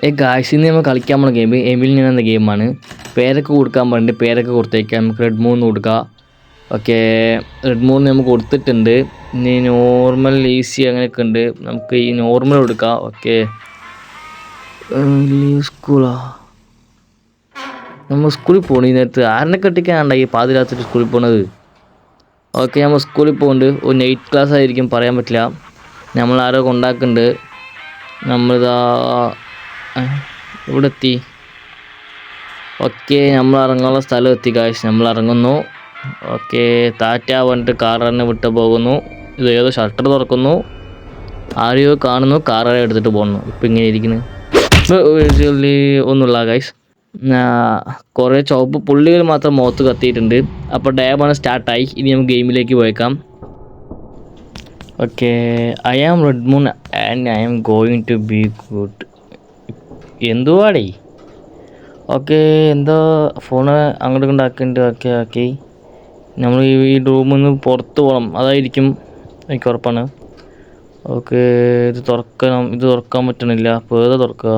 Guys ഇന്ന് നമ്മൾ കളിക്കാൻ പോണ ഗെയിം എമിൽ ഞാൻ എന്ന ഗെയിമാണ്. പേരൊക്കെ കൊടുക്കാൻ പറഞ്ഞിട്ട് പേരൊക്കെ കൊടുത്തേക്കാം. നമുക്ക് റെഡ് മൂൺ കൊടുക്കാം. ഓക്കെ, റെഡ് മൂൺ നമുക്ക് കൊടുത്തിട്ടുണ്ട്. ഇനി നോർമൽ ഈസി അങ്ങനെയൊക്കെ ഉണ്ട്. നമുക്ക് ഈ നോർമൽ കൊടുക്കാം. ഓക്കെ, സ്കൂളാ നമ്മൾ സ്കൂളിൽ പോകണം. ഈ നേരത്ത് ആരിനെ കെട്ടിക്കാണ്ട ഈ പാതിരാത്രി സ്കൂളിൽ പോണത്. ഓക്കെ, നമ്മൾ സ്കൂളിൽ പോകുന്നുണ്ട്. ഒരു നൈറ്റ് ക്ലാസ് ആയിരിക്കും, പറയാൻ പറ്റില്ല. നമ്മൾ ആരോ കൊണ്ടാക്കുന്നുണ്ട്. നമ്മളിതാ ഇവിടെ എത്തി. ഓക്കെ, നമ്മൾ ഇറങ്ങാനുള്ള സ്ഥലം എത്തി ഗായ്സ്. നമ്മൾ ഇറങ്ങുന്നു. ഓക്കെ, താറ്റ പറഞ്ഞിട്ട് കാർ തന്നെ വിട്ട് പോകുന്നു. ഇത് ഏതോ ഷട്ടർ തുറക്കുന്നു. ആരെയോ കാണുന്നു, കാറെ എടുത്തിട്ട് പോകുന്നു. ഇപ്പം ഇങ്ങനെ ഇരിക്കുന്നു. ഒന്നുമില്ല ഗായ്സ്. കുറേ ചുവപ്പ് പുള്ളികൾ മാത്രം മുഖത്ത് കത്തിയിട്ടുണ്ട്. അപ്പോൾ ഡാമാണ് സ്റ്റാർട്ടായി. ഇനി നമുക്ക് ഗെയിമിലേക്ക് പോയേക്കാം. Okay, I am red moon and I am going to be good. എന്തുവാടേ? ഓക്കെ, എന്താ ഫോണ് അങ്ങോട്ട് കൊണ്ടാക്കുന്നുണ്ട്. ഓക്കെ ഓക്കെ, നമ്മൾ ഈ റൂമിൽ നിന്ന് പുറത്ത് പോകണം, അതായിരിക്കും എനിക്ക് ഉറപ്പാണ്. ഓക്കെ, ഇത് തുറക്കാൻ പറ്റണില്ല. പേര് തുറക്കുക.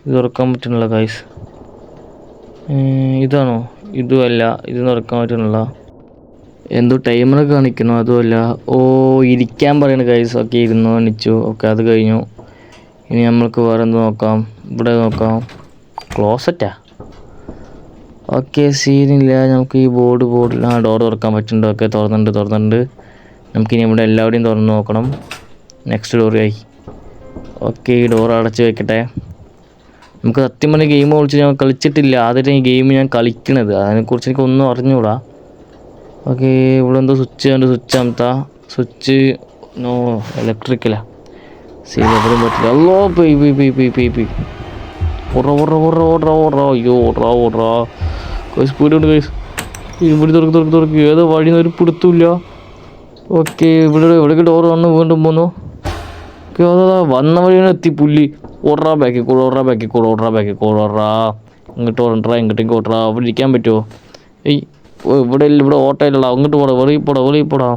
ഇത് തുറക്കാൻ പറ്റണില്ല ഗൈസ്. ഇതാണോ? ഇതുമല്ല, ഇത് തുറക്കാൻ പറ്റണില്ല. എന്തോ ടൈമറൊക്കെ കാണിക്കണോ? അതുമല്ല. ഓ, ഇരിക്കാൻ പറയണ ഗൈസ്. ഓക്കെ, ഇരുന്നോ എണിച്ചു. ഓക്കെ, അത് കഴിഞ്ഞു. ഇനി നമ്മൾക്ക് വേറെ എന്ത് നോക്കാം? ഇവിടെ നോക്കാം. ക്ലോസറ്റാ? ഓക്കെ, സീനില്ല. നമുക്ക് ഈ ബോർഡിൽ ഡോർ തുറക്കാൻ പറ്റുന്നുണ്ട്. ഓക്കെ, തുറന്നിട്ടുണ്ട്. നമുക്കിനി ഇവിടെ എല്ലാവരുടെയും തുറന്ന് നോക്കണം. നെക്സ്റ്റ് ഡോറായി. ഓക്കെ, ഈ ഡോർ അടച്ച് വെക്കട്ടെ. നമുക്ക് സത്യം പറഞ്ഞ ഗെയിം വിളിച്ച് ഞാൻ കളിച്ചിട്ടില്ല. ആദ്യമായിട്ട് ഈ ഗെയിം ഞാൻ കളിക്കണത്. അതിനെക്കുറിച്ച് എനിക്കൊന്നും അറിഞ്ഞുകൂടാ. ഓക്കെ, ഇവിടെ എന്തോ സ്വിച്ച് അമർത്താം. സ്വിച്ച് നോ, ഇലക്ട്രിക്കലാ. ശരി, എവിടെയും പറ്റില്ല. അല്ലോ, പി അയ്യോ, സ്പീഡുണ്ട് ഗൈസ്. ഇവിടെ തുറക്ക്. ഏതോ വഴി ഒരു പിടുത്തമില്ല. ഓക്കെ, എവിടേക്ക് ഡോർ വന്ന് വീണ്ടും പോന്നു. ഓക്കെ, അതാ വന്ന വഴിയാണ് എത്തി. പുല്ലി ബാക്കിൽ കൂടെ. ഇങ്ങോട്ട് ഇങ്ങോട്ടേക്ക് ഓടറാ. അവിടെ ഇരിക്കാൻ പറ്റുമോ? ഇവിടെ ഓട്ടയിലുള്ള അങ്ങോട്ട് വെളിയിൽ പോടാ.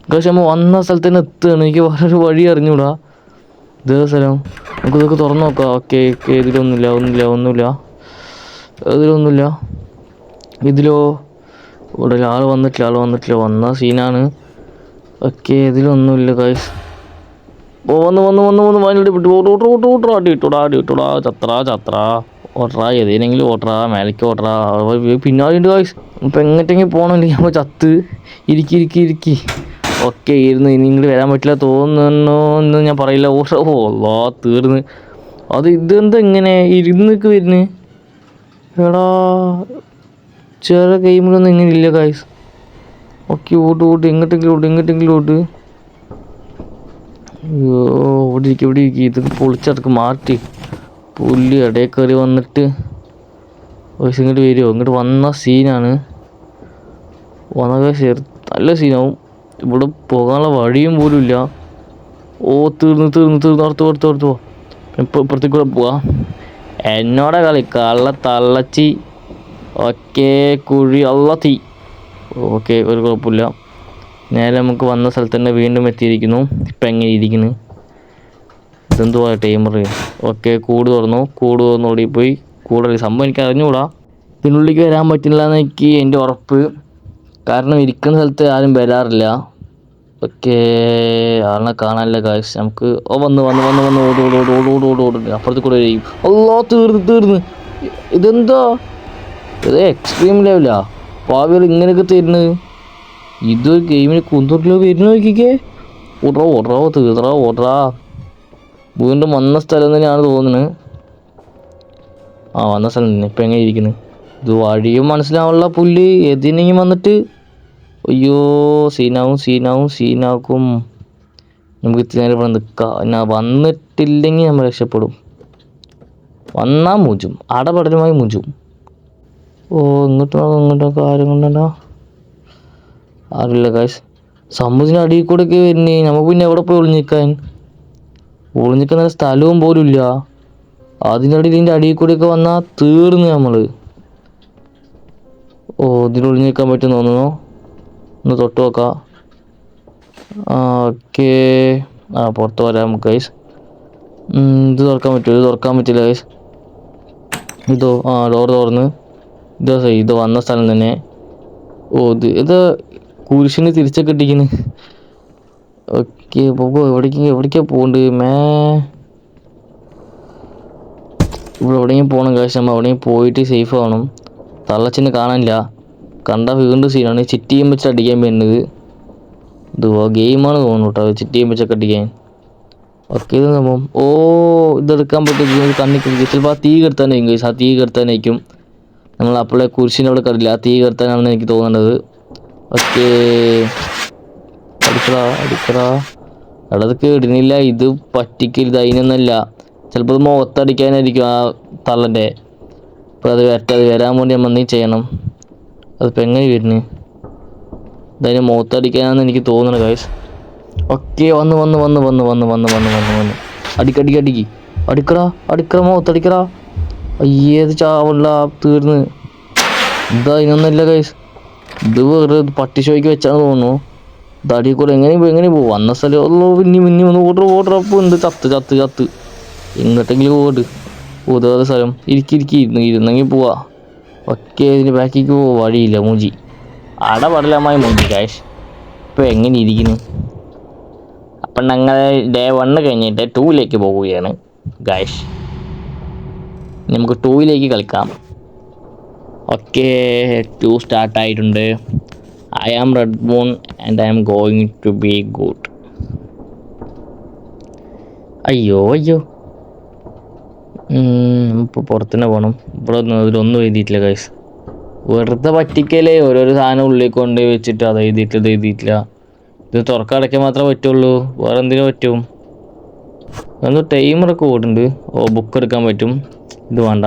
പക്ഷെ നമ്മൾ വന്ന സ്ഥലത്ത് തന്നെ എത്തുകയാണ്. എനിക്ക് വേറൊരു വഴി അറിഞ്ഞൂടാ. ഇതേ സ്ഥലം. നമുക്കിതൊക്കെ തുറന്നു നോക്കാം. ഓക്കെ, ഇതിലൊന്നുമില്ല. ഇതിലോ? ഇവിടെ ആൾ വന്നിട്ടില്ല. വന്ന സീനാണ്. ഓക്കെ, ഇതിലൊന്നുമില്ല ഗൈസ്. വന്ന് വയനാട് വിട്ടു. അടിയിട്ടോടാ. ചത്ര ഓട്ടറാ. ഏതെങ്കിലും ഓട്ടറാ, മേലേക്ക് ഓട്ടറാ. പിന്നാലെയുണ്ട് ഗൈസ്. ഇപ്പം എങ്ങോട്ടെങ്കിലും പോകണമല്ലേ? നമ്മൾ ചത്ത്. ഇരിക്കി. ഓക്കെ, ഇനി ഇങ്ങോട്ട് വരാൻ പറ്റില്ല തോന്നുന്നു എന്ന് ഞാൻ പറയില്ല. ഓ തീർന്ന്. ഇതെന്താ ഇങ്ങനെ ഇരുന്നൊക്കെ വരുന്നത്? എടാ, ചില ഗെയിമിലൊന്നും ഇങ്ങനെ ഇല്ല ഗൈസ്. ഓക്കെ, ഓട്ട് എങ്ങോട്ടെങ്കിലും ഓട്ട്. അയ്യോ, ഇവിടെ ഇരിക്കും. ഇതൊക്കെ പൊളിച്ചടക്ക് മാറ്റി. പുല്ലി ഇടയിൽ കയറി വന്നിട്ട് ഇങ്ങോട്ട് വരുമോ? ഇങ്ങോട്ട് വന്ന സീനാണ്. നല്ല സീനാവും. ഇവിടെ പോകാനുള്ള വഴിയും പോലും ഇല്ല. ഓ, തീർന്നു. അടുത്ത് ഇപ്പുറത്തേക്ക് കൂടെ പോവാ. എന്നോടെ കളി തള്ളച്ചി. ഓക്കെ, കുഴി തീ. ഓക്കെ, ഒരു കുഴപ്പമില്ല. നേരെ നമുക്ക് വന്ന സ്ഥലത്ത് തന്നെ വീണ്ടും എത്തിയിരിക്കുന്നു. ഇപ്പം എങ്ങനെ ഇരിക്കുന്നു? ഇതെന്തുവാ ടൈമർ? ഓക്കെ, കൂട് തുറന്നു ഓടിപ്പോയി. സംഭവം എനിക്ക് അറിഞ്ഞുകൂടാ. ഇതിനുള്ളിലേക്ക് വരാൻ പറ്റില്ല എന്ന് എൻ്റെ ഉറപ്പ്. കാരണം ഇരിക്കുന്ന സ്ഥലത്ത് ആരും വരാറില്ല. ഓക്കെ, ആളെ കാണാനില്ല ഗായ്സ്. നമുക്ക് വന്ന് ഓട്. അപ്പുറത്ത് കൂടെ വരും. അല്ലോ, തീർന്ന്. ഇതെന്താ? ഇത് എക്സ്ട്രീം ലെവലാ. ഭാവികൾ ഇങ്ങനെയൊക്കെ തരുന്നത്. ഇതൊരു ഗെയിമിന് കുന്തൂറിലോ വരുന്ന നോക്കിക്കേ. ഓടറാ. വീണ്ടും വന്ന സ്ഥലം തന്നെയാണ് തോന്നുന്നത്. വന്ന സ്ഥലം തന്നെ. ഇപ്പം എങ്ങനെ ഇരിക്കുന്നു? ഇത് വഴിയും മനസ്സിലാവുള്ള പുല്ല് എതിനെയും വന്നിട്ട്. അയ്യോ, സീനാക്കും. നമുക്ക് ഇത്തിരി നേരം ഇവിടെ നിൽക്കാം. വന്നിട്ടില്ലെങ്കിൽ നമ്മൾ രക്ഷപ്പെടും. വന്നാൽ മൂഞ്ചും, അടപടലുമായി മൂഞ്ചും. ഓ, ഇങ്ങോട്ടൊക്കെ ആരും കൊണ്ടോ? അറിയില്ല ഗൈസ്. സമുദ്രത്തിന് അടിയിൽ കൂടെയൊക്കെ വരുന്നേ. നമുക്ക് പിന്നെ എവിടെ പോയി ഒളിഞ്ഞിക്കാൻ നല്ല സ്ഥലവും പോലും ഇല്ല. ഇതിൻ്റെ അടിയിൽ കൂടെയൊക്കെ വന്നാൽ തീർന്ന് നമ്മൾ. ഓ, ഇതിൽ ഒളിഞ്ഞിക്കാൻ പറ്റും തോന്നുന്നു. ഒന്ന് തൊട്ട് നോക്കാം. ഓക്കെ, പുറത്ത് വരാം ഗൈസ്. ഇത് തുറക്കാൻ പറ്റുമോ? ഇത് തുറക്കാൻ പറ്റില്ല ഗൈസ്. ഇതോ ഡോർ തുറന്ന്. ഇത് വന്ന സ്ഥലം തന്നെ. ഇത് കുരിശിന് തിരിച്ചൊക്കെ ഇട്ടിരിക്കുന്നു. ഓക്കെ പോകോ. എവിടേക്കാ പോകണ്ട്? ഇവിടെ എവിടെയെങ്കിലും പോകണം ഗൈസ്. നമ്മൾ എവിടെയെങ്കിലും പോയിട്ട് സേഫ് ആവണം. തള്ളച്ചിന് കാണാനില്ല. കണ്ട വീണ്ടും സീനാണ്. ചിറ്റിയും വെച്ച് അടിക്കാൻ വരുന്നത്. ഗെയിമാണ് തോന്നുന്നു കേട്ടോ, ചിറ്റിയും വെച്ചൊക്കെ അടിക്കാൻ. ഓക്കെ ഇത് സംഭവം. ഇതെടുക്കാൻ പറ്റും. കണ്ണിക്ക് ചിലപ്പോൾ ആ തീ കെടുത്താനായിരിക്കും ഗൈസ്. ആ തീ കെടുത്താനായിരിക്കും. നമ്മൾ അപ്പോഴേ കുരിശിൻ്റെ അവിടെ കറില്ല. ആ തീ കെടുത്താനാണെന്ന് എനിക്ക് തോന്നേണ്ടത്. ഓക്കെ അടിക്കടാ. അതൊക്കെ ഇടുന്നില്ല. ഇത് പറ്റിക്കരുത്. അതിനൊന്നല്ല. ചിലപ്പോൾ ഇത് മുഖത്തടിക്കാനായിരിക്കും ആ തള്ളൻ്റെ. അപ്പോൾ അത് വരാൻ വേണ്ടി നമ്മൾ എന്തെങ്കിലും ചെയ്യണം. അതിപ്പോൾ എങ്ങനെ വരുന്നത്? ഇതതിന് മുഖത്തടിക്കാനാണെന്ന് എനിക്ക് തോന്നുന്നു ഗൈസ്. ഓക്കെ വന്ന് അടിക്കടാ മുഖത്തടിക്കടാ. അയ്യേത് ചാവല്ല. തീർന്ന്. ഇതാ ഇതിനൊന്നല്ല ഗൈസ്. ഇത് വേറെ പട്ടി ഷോയ്ക്ക് വെച്ചാണ് തോന്നുന്നു. ഇത് അടിയിൽ കൂടെ എങ്ങനെ പോകും? വന്ന സ്ഥലം പിന്നെ ഒന്ന് ഓർഡർ എന്ത് ചത്ത് എങ്ങോട്ടെങ്കിലും ഓടാതെ സ്ഥലം ഇരുന്നെങ്കിൽ പോവാ. ഒക്കെ ഇതിൻ്റെ ബാക്കിലേക്ക് വഴിയില്ല. മൂഞ്ചി അടപടലമായ മൂഞ്ചി ഗൈസ്. ഇപ്പം എങ്ങനെ ഇരിക്കുന്നു? അപ്പം ഞങ്ങൾ ഡേ 1 കഴിഞ്ഞിട്ട് 2ലേക്ക് പോവുകയാണ് ഗൈസ്. നമുക്ക് 2ലേക്ക് കളിക്കാം. ഓക്കെ 2 സ്റ്റാർട്ടായിട്ടുണ്ട്. I am red moon and I am going to be good. അയ്യോ ഇപ്പോൾ പുറത്തുതന്നെ പോകണം. ഇവിടെ ഇതിലൊന്നും എഴുതിയിട്ടില്ല ഗൈസ്. വെറുതെ പറ്റിക്കല്ലേ. ഓരോരോ സാധനം ഉള്ളിൽ കൊണ്ട് വെച്ചിട്ട് അത് എഴുതിയിട്ടില്ല. ഇത് തുറക്കടയ്ക്കാൻ മാത്രമേ പറ്റുള്ളൂ. വേറെ എന്തിനും പറ്റും? എന്തോ ടൈമറൊക്കെ ഓടുന്നുണ്ട്. ബുക്ക് എടുക്കാൻ പറ്റും. ഇത് വേണ്ട.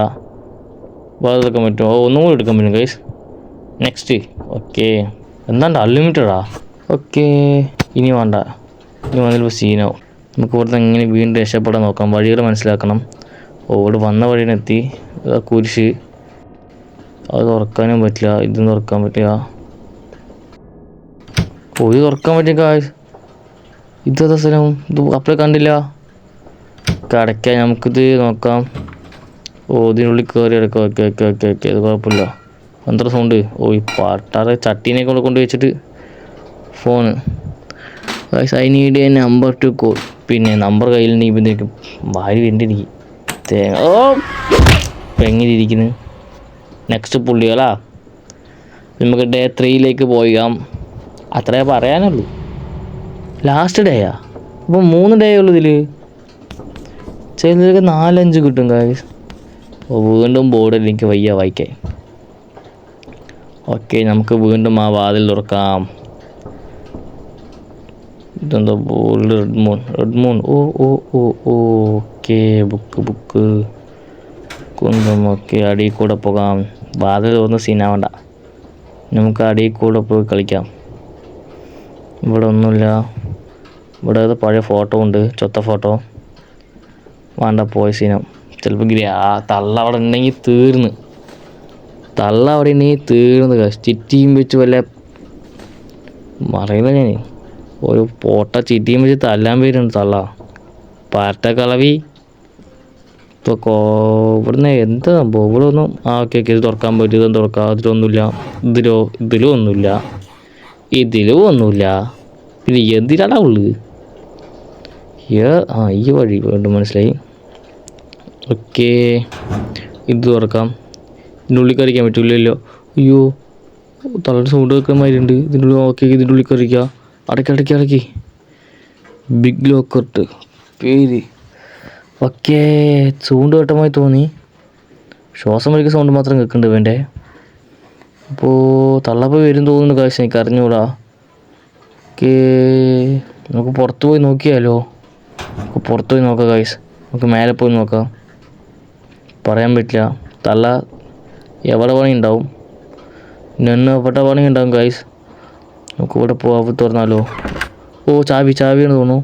വേറെ എടുക്കാൻ പറ്റും. ഒന്നും കൂടി എടുക്കാൻ പറ്റും ഗൈസ്. നെക്സ്റ്റ്. ഓക്കെ എന്താണ്ട് അൺലിമിറ്റഡാ. ഓക്കെ ഇനി വേണ്ട. ഇനി വന്നപ്പോൾ സീനാവും. നമുക്ക് ഇവിടുന്ന് എങ്ങനെ വീണ്ടും രക്ഷപ്പെടാൻ നോക്കാം. വഴികൾ മനസ്സിലാക്കണം. ഇവിടെ വന്ന വഴിയിനെത്തി. കുരിശ് അത് തുറക്കാനും പറ്റില്ല. ഇതും തുറക്കാൻ പറ്റില്ല. ഇത് തുറക്കാൻ പറ്റിയ ഗൈസ്. ഇതേതാ സ്ഥലം? ഇത് അപ്പഴേ കണ്ടില്ല. കടയ്ക്കാൻ നമുക്കിത് നോക്കാം. ഇതിനുള്ളിൽ കയറി എടുക്കാം. ഓക്കെ ഇത് കുഴപ്പമില്ല. എന്താ സൗണ്ട്? ഈ പാട്ടാറ് ചട്ടീനെ കൊണ്ട് വെച്ചിട്ട് phone. Guys I need A number two call. പിന്നെ നമ്പർ കയ്യിലുണ്ടെങ്കിൽ ഇപ്പം ഭാര്യ വേണ്ടി എനിക്ക് ഇപ്പം എങ്ങനെ ഇരിക്കുന്നു? നെക്സ്റ്റ് പുള്ളികളാ. നമുക്ക് ഡേ 3ലേക്ക് പോകാം. അത്രേ പറയാനുള്ളൂ. ലാസ്റ്റ് ഡേയാ. ഇപ്പം 3 ഡേ ഉള്ളൂ ഇതിൽ. ചിലർക്ക് 4-5 കിട്ടും ഗൈസ്. വീണ്ടും ബോർഡിൽ എനിക്ക് വയ്യ വായിക്കാൻ. ഓക്കെ നമുക്ക് വീണ്ടും ആ വാതിൽ തുറക്കാം. ഇതെന്താ ബോർഡിൽ റെഡ് മൂൺ. ഓക്കെ ബുക്ക് കൊണ്ടും. ഓക്കെ അടിയിൽ കൂടെ പോകാം. വാതിൽ തുറന്ന് സീനാവണ്ട. നമുക്ക് അടിയിൽ കൂടെ പോയി കളിക്കാം. ഇവിടെ ഒന്നുമില്ല. ഇവിടെ പഴയ ഫോട്ടോ ഉണ്ട്. ചൊത്ത ഫോട്ടോ വേണ്ട. പോയ സീനം. ചിലപ്പോൾ തള്ള അവിടെ ഉണ്ടെങ്കിൽ തീർന്ന്. ചിറ്റിയും വെച്ച് വല്ല മറയില്ല. ഞാൻ ഒരു ചിറ്റിയും വെച്ച് തല്ലാൻ പേരുണ്ട് തള്ള. പാറ്റ കളവി. ഇപ്പോൾ ഇവിടുന്ന് എന്താ സംഭവം? ഇവിടെ ഒന്നും ഓക്കെ ഇത് തുറക്കാൻ പറ്റും. ഇതൊന്നും തുറക്കാം. അതിലൊന്നുമില്ല. ഇതിലും ഒന്നുമില്ല. പിന്നെ എന്തിനാടാ ഉള്ളത്? ഈ വഴി വീണ്ടും മനസ്സിലായി. ഓക്കെ ഇത് തുറക്കാം. ഇതിനുള്ളിൽ കറിക്കാൻ പറ്റില്ലല്ലോ. അയ്യോ തളയുടെ സൗണ്ട് വെക്കാൻ മാതിരിയുണ്ട്. ഇതിനുള്ളിൽ ഓക്കെ ഇതിൻ്റെ ഉള്ളിൽ കറിക്കുക. അടക്കി ബിഗ് ലോക്കർട്ട് പേര്. ഓക്കെ സൗണ്ട് കേട്ടമായി തോന്നി. ശ്വാസം വലിക്കുന്ന സൗണ്ട് മാത്രം കേൾക്കുന്നുണ്ട് വേണ്ടേ. അപ്പോൾ തള്ളപ്പോൾ വരും തോന്നുന്നു കാശ്. എനിക്ക് അറിഞ്ഞൂടാ. ഓക്കെ നമുക്ക് പുറത്ത് പോയി നോക്കിയാലോ. പുറത്ത് പോയി നോക്കാം ഗൈസ്. നമുക്ക് മേലെ പോയി നോക്കാം. പറയാൻ പറ്റില്ല. തള്ള എവിടെ പണി ഉണ്ടാവും. എവിടെ പണി ഉണ്ടാവും ഗൈസ്. നമുക്ക് ഇവിടെ പോവാൻ തുറന്നാലോ. ചാവിയാണ് തോന്നുന്നു.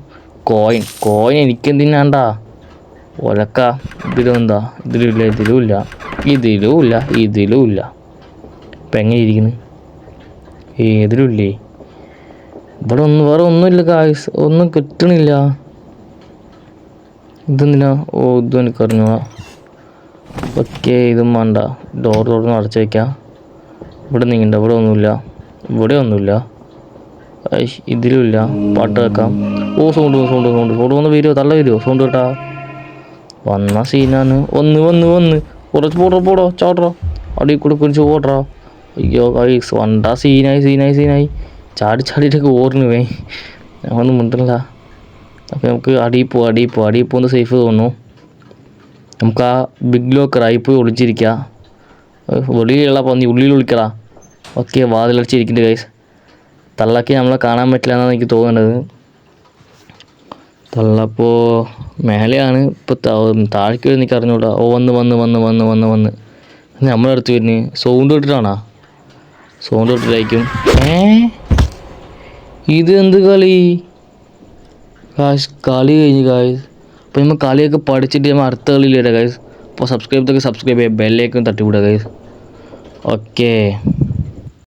കോയിൻ എനിക്കെന്തിനാണ്ടാ ഒലക്ക. ഇതിലെന്താ? ഇതിലുമില്ല. ഇപ്പം എങ്ങനെ ഇരിക്കുന്നു? ഇതിലുമില്ലേ? ഇവിടെ വേറെ ഒന്നുമില്ല ഗായ്സ്. ഒന്നും കിട്ടണില്ല. ഇതെന്തിനാ? ഓ ഇതും എനിക്കറിഞ്ഞു. ഓക്കെ, ഇതും വേണ്ട. ഡോർ തുറന്ന് അടച്ച് വയ്ക്കാം. ഇവിടെ നീങ്ങണ്ട. ഇവിടെ ഒന്നുമില്ല. ഇവിടെ ഒന്നുമില്ല. ഇതിലും ഇല്ല. പാട്ട് വെക്കാം. ഓ സൗണ്ട് വന്ന് വരുമോ? തള്ള വരുമോ? സൗണ്ട് കേട്ടാ വന്ന സീനാണ്. വന്ന് കുറച്ച് പോടോ ചാടറോ. അടി കൂടെ കുറിച്ച് ഓടറാ. അയ്യോ ഗൈസ്, വണ്ടാ സീനായി. ചാടിയിട്ടൊക്കെ ഓർന്നുവേ. ഞങ്ങളൊന്നും മിണ്ടില്ല. അപ്പോൾ നമുക്ക് അടിയിൽ പോകുന്ന സേഫ് തോന്നുന്നു. നമുക്ക് ആ ബിഗ് ലോക്കറായി പോയി ഒളിച്ചിരിക്കുക. വെളിയിലുള്ള പന്നി ഉള്ളിൽ ഒളിക്കടാ. Okay, വാതിലടച്ചിരിക്കുന്നുണ്ട് guys. തള്ളക്ക് നമ്മളെ കാണാൻ പറ്റില്ല എന്നാണ് എനിക്ക് തോന്നുന്നത്. തള്ളപ്പോൾ മേലെയാണ്. ഇപ്പോൾ താഴേക്ക് എനിക്ക് അറിഞ്ഞൂടാ. ഓ വന്ന് നമ്മളെ അടുത്ത് വരുന്നത് സൗണ്ട് കേട്ടിട്ടാണോ? സൗണ്ട് കേട്ടിട്ടായിരിക്കും. ഇത് എന്ത് കളി? കളി കഴിഞ്ഞ് ഗായ്സ്. അപ്പോൾ നമ്മൾ കളിയൊക്കെ പഠിച്ചിട്ട് നമ്മൾ അടുത്ത കളിയിൽ വരാം ഗായ്സ്. അപ്പോൾ സബ്സ്ക്രൈബ് ചെയ്യുക, ബെല്ലൈക്കൺ തട്ടിവിടുക ഗായ്സ്. ഓക്കേ.